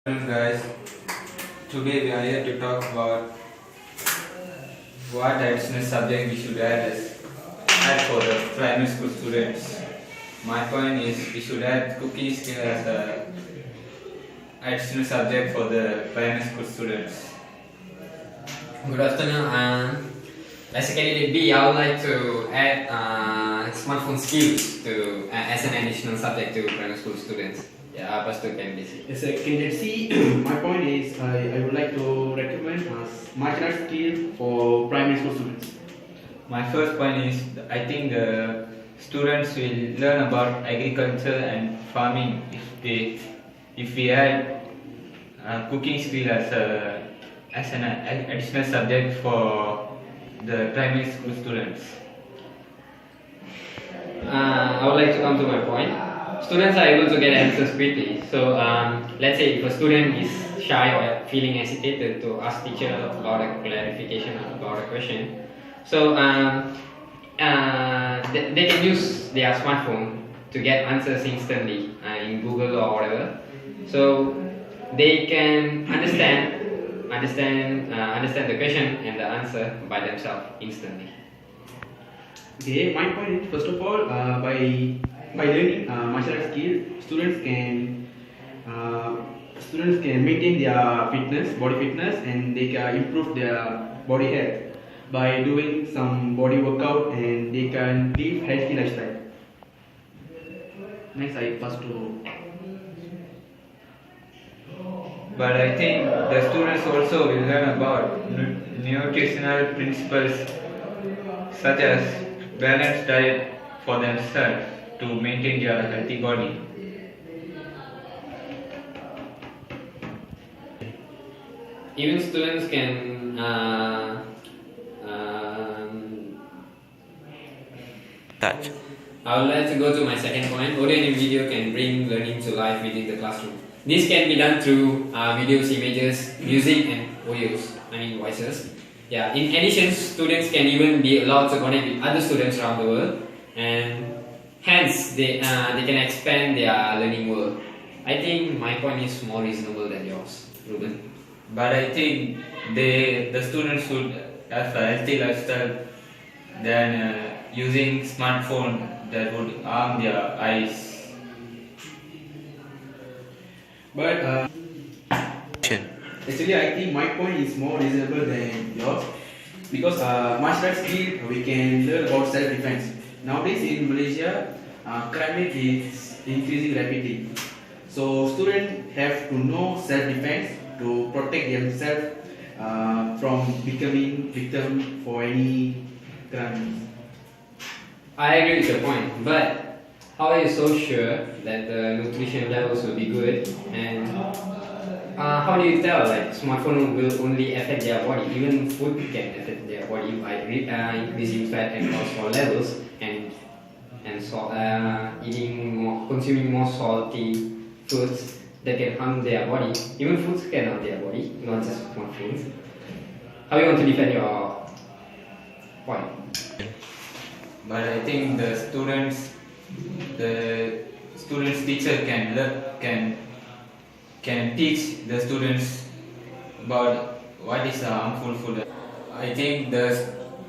Hello guys, today we are here to talk about what additional subject we should add for the primary school students. My point is we should add cooking skill as a additional subject for the primary school students. Good afternoon. As a candidate B, I would like to add smartphone skills to as an additional subject to primary school students. Yeah, plus to candidate C. As a candidate C, my point is I would like to recommend martial arts skill for primary school students. My first point is I think the students will learn about agriculture and farming if we add cooking skill as an additional subject for the primary school students. I would like to come to my point. Students are able to get answers quickly. So let's say if a student is shy or feeling hesitated to ask teacher about a clarification about a question, so they can use their smartphone to get answers instantly in Google or whatever. So they can understand the question and the answer by themselves instantly. Okay, my point is first of all by learning martial arts skill, students can maintain their body fitness, and they can improve their body health by doing some body workout, and they can live healthy lifestyle. Next, I pass to. But I think the students also will learn about nutritional principles such as balanced diet for themselves to maintain their healthy body. Even students can touch. I would like to go to my second point. Audio and video can bring learning to life within the classroom. This can be done through videos, images, music, and voices. Yeah. In addition, students can even be allowed to connect with other students around the world, and hence they can expand their learning world. I think my point is more reasonable than yours, Ruben. But I think the students should have a healthy lifestyle than using smartphone that would harm their eyes. But actually, I think my point is more reasonable than yours, because martial arts skill we can learn about self-defense. Nowadays in Malaysia, crime rate is increasing rapidly. So students have to know self-defense to protect themselves from becoming victim for any crime. I agree with your point, but how are you so sure that the nutrition levels will be good? And how do you tell like smartphone will only affect their body? Even food can affect their body by increasing fat and cholesterol levels, and consuming more salty foods that can harm their body. Even foods can harm their body, not just smartphones. How you want to defend your point? But I think the students teacher can teach the students about what is a harmful food. I think the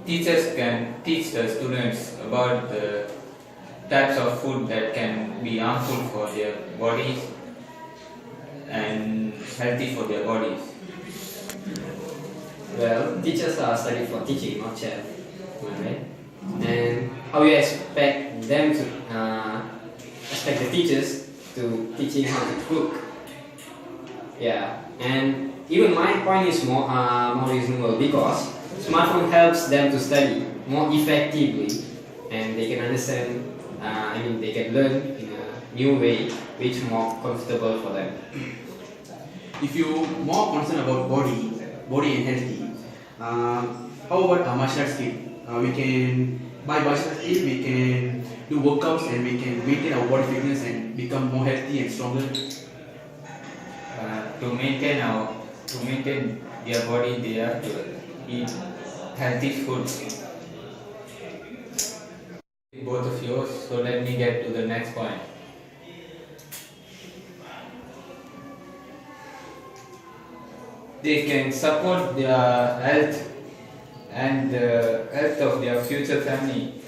teachers can teach the students about the types of food that can be harmful for their bodies and healthy for their bodies. Well, teachers are studied for teaching, not chef. Am I right? And how you expect them to expect the teachers to teaching how to cook? Yeah, and even my point is more reasonable, because smartphone helps them to study more effectively, and they can understand. They can learn in a new way, which is more comfortable for them. If you more concerned about body and healthy, how about martial arts skill? By martial arts skill, we can do workouts, and we can maintain our body fitness and become more healthy and stronger. To maintain their body, they have to eat healthy food. Both of yours. So let me get to the next point. they can support their health and the health of their future family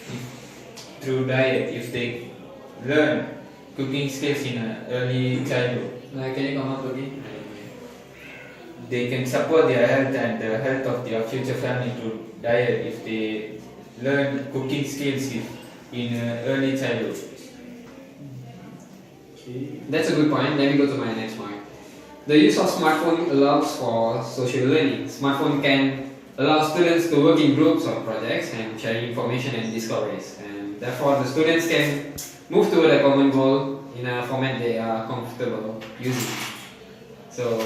through diet if they learn cooking skills in early childhood. Can you come up again? They can support their health and the health of their future family through diet if they learn cooking skills in early childhood. That's a good point. Let me go to my next point. The use of smartphone allows for social learning. Smartphone can allow students to work in groups or projects and share information and discoveries. And therefore, the students can move toward a common goal in a format they are comfortable using. So,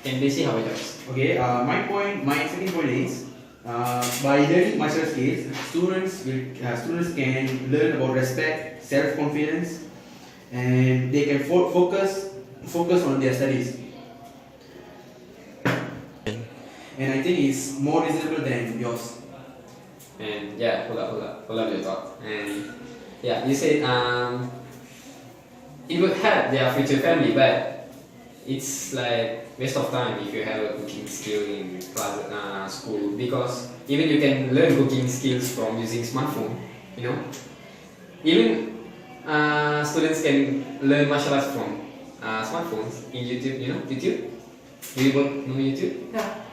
can they see how it works? Okay, my second point is by learning martial skills, students can learn about respect, self-confidence, and they can focus on their studies. And I think it's more reasonable than yours. And yeah, hold up your thought. And yeah, you said it would help their future family, but it's like waste of time if you have a cooking skill in class, school, because even you can learn cooking skills from using smartphone. You know, even students can learn martial arts from smartphones in YouTube. You know, YouTube. Do you both know YouTube? Yeah.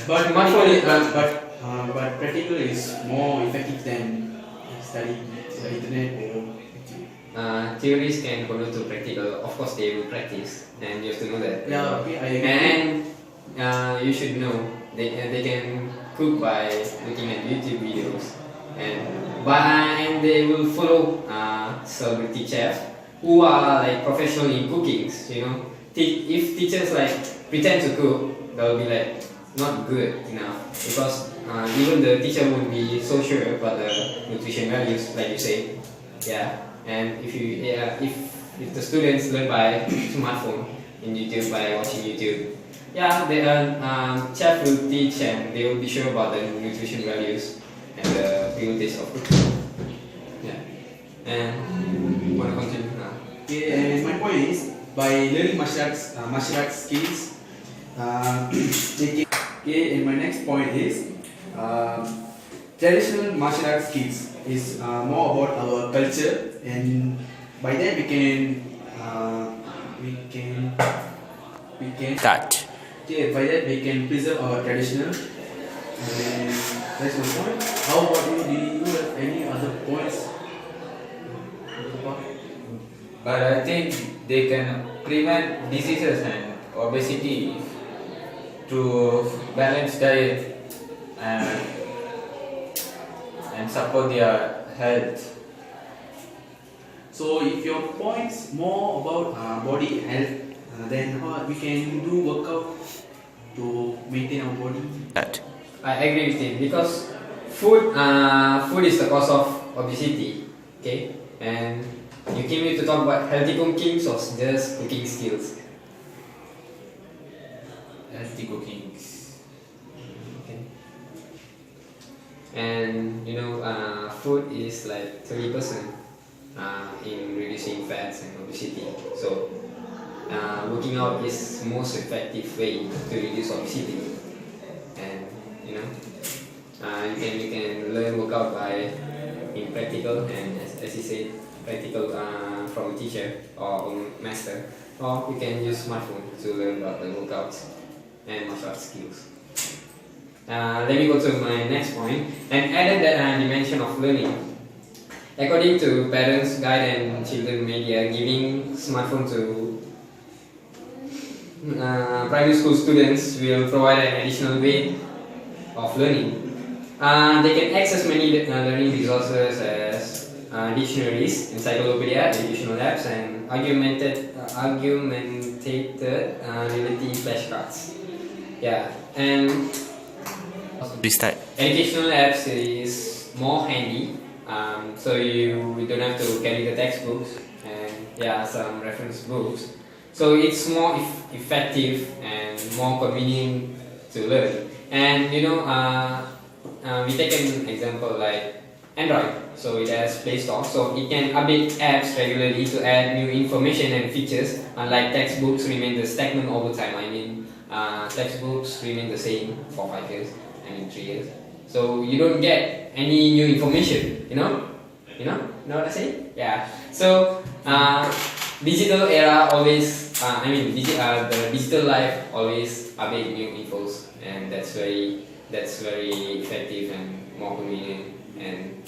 But Smartphone, but practical is more effective than studying the internet or YouTube. theories can convert to practical. Of course, they will practice, and you have to know that. Yeah, okay, I agree. And you should know they can cook by looking at YouTube videos, and they will follow celebrity chefs who are like professional in cooking. You know, if teachers like pretend to cook, they'll be like not good enough because even the teacher won't be so sure about the nutrition values, like you say. Yeah, and if the students learn by smartphone in YouTube by watching YouTube, yeah, the chef will teach and they will be sure about the nutrition values and the real taste of cooking. Yeah, and wanna continue now? Okay, and my point is by learning martial arts skills, they can. Okay, and my next point is traditional martial arts skills is more about our culture, and by that we can That. okay, by that we can preserve our traditional. And that's my point. How about you? Do you have any other points? But I think they can prevent diseases and obesity through balanced diet and support their health. So if your points more about body health, then how we can do workout to maintain our body. That. I agree with him because food is the cause of obesity. Okay, and you came here to talk about healthy cooking or just cooking skills. Healthy cooking. Okay. And you know, food is like 30% in reducing fats and obesity. So, working out is most effective way to reduce obesity. And you know, you can learn workout by in practical and as you said, practical from a teacher or a master, or you can use smartphone to learn about the workouts and martial arts skills. Let me go to my next point and added that dimension of learning. According to Parents Guide and Children Media, giving smartphone to primary school students will provide an additional way of learning. They can access many learning resources as dictionaries, encyclopedia, educational apps, and augmented reality flashcards. Yeah, and Restart. educational apps is more handy, so you don't have to carry the textbooks and some reference books. So it's more effective and more convenient to learn. And you know, we take an example like Android. So it has Play Store, so it can update apps regularly to add new information and features. Unlike textbooks remain the stagnant over time. I mean, textbooks remain the same for 5 years, 3 years. So you don't get any new information, you know what I say? Yeah. So digital era always, the digital life always update new infos, and that's very effective and more convenient, and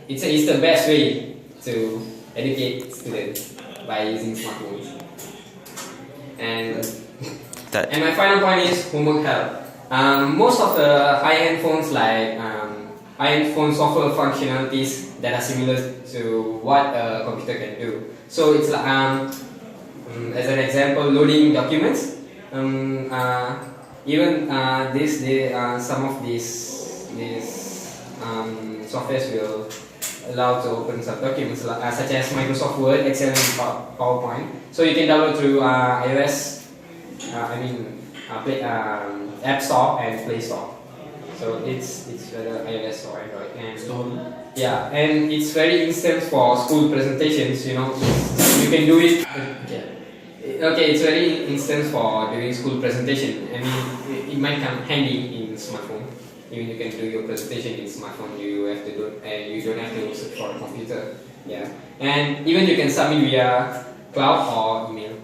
it's the best way to educate students by using smartphones. And my final point is homework help. Most of the high-end phones high-end phones offer functionalities that are similar to what a computer can do. So it's like, as an example, loading documents. Even some of these softwares will allow to open some documents such as Microsoft Word, Excel, and PowerPoint. So you can download through iOS, App Store and Play Store. So it's whether iOS or Android, and yeah, and it's very instant for school presentations. You can do it. Okay, it's very instant for doing school presentation. It might come handy in smartphone. Even you can do your presentation in smartphone. You don't have to search for a computer. Yeah, and even you can submit via cloud or email.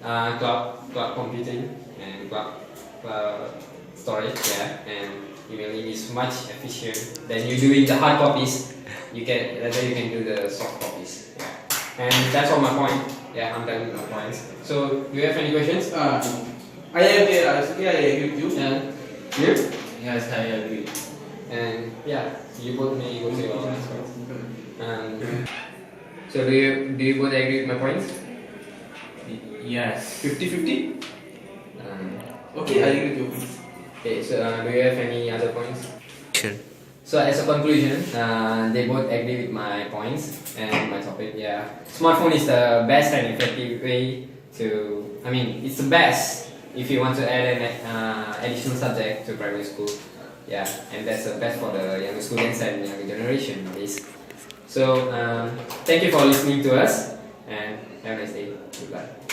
Cloud computing and cloud storage. Yeah, and emailing is much efficient than you doing the hard copies. You can do the soft copies. Yeah. And that's all my point. Yeah, I'm done with my points. So, do you have any questions? I agree with you. Yeah. You? Yes, I agree. And yeah, you both may go to your points. So, do you both agree with my points? Yes. 50-50? Okay, I agree with you. Okay, so do you have any other points? Sure. So as a conclusion, they both agree with my points and my topic. Yeah, smartphone is the best and effective way to. It's the best if you want to add an additional subject to primary school. Yeah, and that's the best for the younger students and younger generation nowadays. So thank you for listening to us, and have a nice day. Goodbye.